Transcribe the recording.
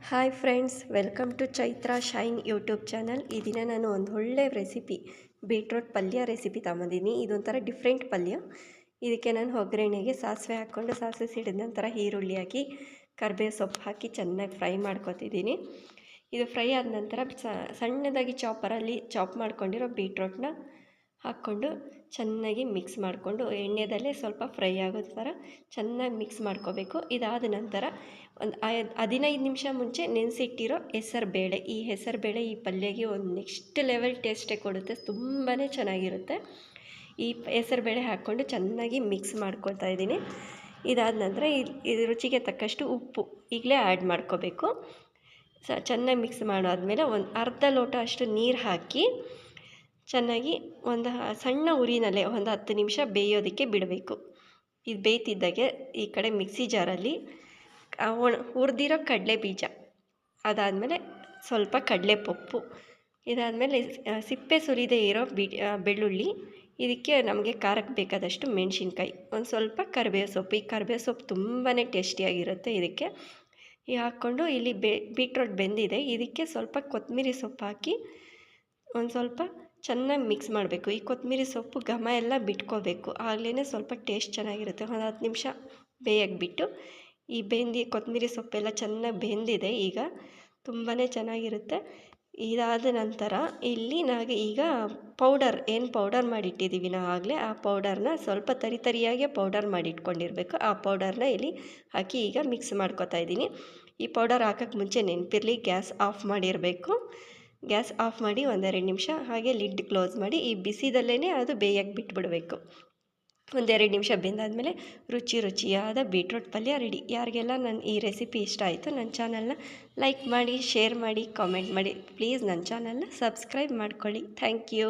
Hi friends, welcome to Chaitra Shine YouTube channel. ಈ ದಿನ ನಾನು ಒಂದು ಒಳ್ಳೆ ರೆಸಿಪಿ ಬೀಟ್ರೋಟ್ ಪಲ್ಯ ರೆಸಿಪಿ ತಗೊಂಡಿದ್ದೀನಿ. ಇದೊಂಥರ ಡಿಫ್ರೆಂಟ್ ಪಲ್ಯ. ಇದಕ್ಕೆ ನಾನು ಒಗ್ಗರಣೆಗೆ ಸಾಸಿವೆ ಹಾಕ್ಕೊಂಡು ಸಾಸಿವೆ ಸಿಡಿದ ನಂತರ ಈರುಳ್ಳಿ ಹಾಕಿ ಕರಿಬೇವು ಸೊಪ್ಪು ಹಾಕಿ ಚೆನ್ನಾಗಿ ಫ್ರೈ ಮಾಡ್ಕೊತಿದ್ದೀನಿ. ಇದು ಫ್ರೈ ಆದ ನಂತರ ಸಣ್ಣದಾಗಿ ಚಾಪರಲ್ಲಿ ಚಾಪ್ ಮಾಡ್ಕೊಂಡಿರೋ ಬೀಟ್ರೋಟ್ನ ಹಾಕ್ಕೊಂಡು ಚೆನ್ನಾಗಿ ಮಿಕ್ಸ್ ಮಾಡಿಕೊಂಡು ಎಣ್ಣೆದಲ್ಲೇ ಸ್ವಲ್ಪ ಫ್ರೈ ಆಗೋ ಥರ ಚೆನ್ನಾಗಿ ಮಿಕ್ಸ್ ಮಾಡ್ಕೋಬೇಕು. ಇದಾದ ನಂತರ ಒಂದು 15 ನಿಮಿಷ ಮುಂಚೆ ನೆನೆಸಿಟ್ಟಿರೋ ಹೆಸರುಬೇಳೆ, ಈ ಹೆಸರುಬೇಳೆ ಈ ಪಲ್ಯಗೆ ಒಂದು ನೆಕ್ಸ್ಟ್ ಲೆವೆಲ್ ಟೇಸ್ಟೇ ಕೊಡುತ್ತೆ. ತುಂಬಾ ಚೆನ್ನಾಗಿರುತ್ತೆ. ಈ ಹೆಸರುಬೇಳೆ ಹಾಕ್ಕೊಂಡು ಚೆನ್ನಾಗಿ ಮಿಕ್ಸ್ ಮಾಡ್ಕೊಳ್ತಾ ಇದ್ದೀನಿ. ಇದಾದ ನಂತರ ಇದು ರುಚಿಗೆ ತಕ್ಕಷ್ಟು ಉಪ್ಪು ಈಗಲೇ ಆ್ಯಡ್ ಮಾಡ್ಕೋಬೇಕು. ಚೆನ್ನಾಗಿ ಮಿಕ್ಸ್ ಮಾಡಾದಮೇಲೆ ಒಂದು ಅರ್ಧ ಲೋಟ ಅಷ್ಟು ನೀರು ಹಾಕಿ ಚೆನ್ನಾಗಿ ಒಂದು ಸಣ್ಣ ಉರಿನಲ್ಲೇ ಒಂದು 10 ನಿಮಿಷ ಬೇಯೋದಕ್ಕೆ ಬಿಡಬೇಕು. ಇದು ಬೇಯ್ತಿದ್ದಾಗೆ ಈ ಕಡೆ ಮಿಕ್ಸಿ ಜಾರಲ್ಲಿ ಹುರಿದಿರೋ ಕಡಲೆ ಬೀಜ, ಅದಾದಮೇಲೆ ಸ್ವಲ್ಪ ಕಡಲೆಪಪ್ಪು, ಇದಾದಮೇಲೆ ಸಿಪ್ಪೆ ಸುಲಿದೇ ಇರೋ ಬೆಳ್ಳುಳ್ಳಿ, ಇದಕ್ಕೆ ನಮಗೆ ಖಾರಕ್ಕೆ ಬೇಕಾದಷ್ಟು ಮೆಣಸಿನ್ಕಾಯಿ, ಒಂದು ಸ್ವಲ್ಪ ಕರಿಬೇವು ಸೊಪ್ಪು. ಈ ಕರಿಬೇವು ಸೊಪ್ಪು ತುಂಬಾ ಟೇಸ್ಟಿಯಾಗಿರುತ್ತೆ. ಇದಕ್ಕೆ ಹಾಕ್ಕೊಂಡು ಇಲ್ಲಿ ಬೀಟ್ರೋಟ್ ಬೆಂದಿದೆ, ಇದಕ್ಕೆ ಸ್ವಲ್ಪ ಕೊತ್ತಂಬರಿ ಸೊಪ್ಪು ಹಾಕಿ ಒಂದು ಸ್ವಲ್ಪ ಚೆನ್ನಾಗಿ ಮಿಕ್ಸ್ ಮಾಡಬೇಕು. ಈ ಕೊತ್ತಂಬರಿ ಸೊಪ್ಪು ಘಮ ಎಲ್ಲ ಬಿಟ್ಕೋಬೇಕು, ಆಗಲೇ ಸ್ವಲ್ಪ ಟೇಸ್ಟ್ ಚೆನ್ನಾಗಿರುತ್ತೆ. ಒಂದು 10 ನಿಮಿಷ ಬೇಯಕ್ಕೆ ಬಿಟ್ಟು ಈ ಕೊತ್ತಂಬರಿ ಸೊಪ್ಪೆಲ್ಲ ಚೆನ್ನಾಗಿ ಬೆಂದಿದೆ. ಈಗ ತುಂಬಾ ಚೆನ್ನಾಗಿರುತ್ತೆ. ಇದಾದ ನಂತರ ಇಲ್ಲಿ ಈಗ ಪೌಡರ್ ಮಾಡಿಟ್ಟಿದ್ದೀವಿ ನಾವು ಆಗಲೇ, ಆ ಪೌಡರ್ನ ಸ್ವಲ್ಪ ತರಿಯಾಗೆ ಪೌಡರ್ ಮಾಡಿಟ್ಕೊಂಡಿರಬೇಕು. ಆ ಪೌಡರ್ನ ಇಲ್ಲಿ ಹಾಕಿ ಈಗ ಮಿಕ್ಸ್ ಮಾಡ್ಕೊತಾ ಇದ್ದೀನಿ. ಈ ಪೌಡರ್ ಹಾಕೋಕ್ಕೆ ಮುಂಚೆ ನೆನಪಿರಲಿ, ಗ್ಯಾಸ್ ಆಫ್ ಮಾಡಿರಬೇಕು. ಗ್ಯಾಸ್ ಆಫ್ ಮಾಡಿ 1-2 ನಿಮಿಷ ಹಾಗೆ ಲಿಡ್ ಕ್ಲೋಸ್ ಮಾಡಿ ಈ ಬಿಸಿದಲ್ಲೇ ಅದು ಬೇಯಕ್ಕೆ ಬಿಟ್ಬಿಡಬೇಕು. 1-2 ನಿಮಿಷ ಬೆಂದಾದಮೇಲೆ ರುಚಿಯಾದ ಬೀಟ್ರೋಟ್ ಪಲ್ಯ ರೆಡಿ. ಯಾರಿಗೆಲ್ಲ ನನ್ನ ಈ ರೆಸಿಪಿ ಇಷ್ಟ ಆಯಿತು, ನನ್ನ ಚಾನಲ್ನ ಲೈಕ್ ಮಾಡಿ, ಶೇರ್ ಮಾಡಿ, ಕಾಮೆಂಟ್ ಮಾಡಿ. ಪ್ಲೀಸ್ ನನ್ನ ಚಾನಲ್ನ ಸಬ್ಸ್ಕ್ರೈಬ್ ಮಾಡ್ಕೊಳ್ಳಿ. Thank you.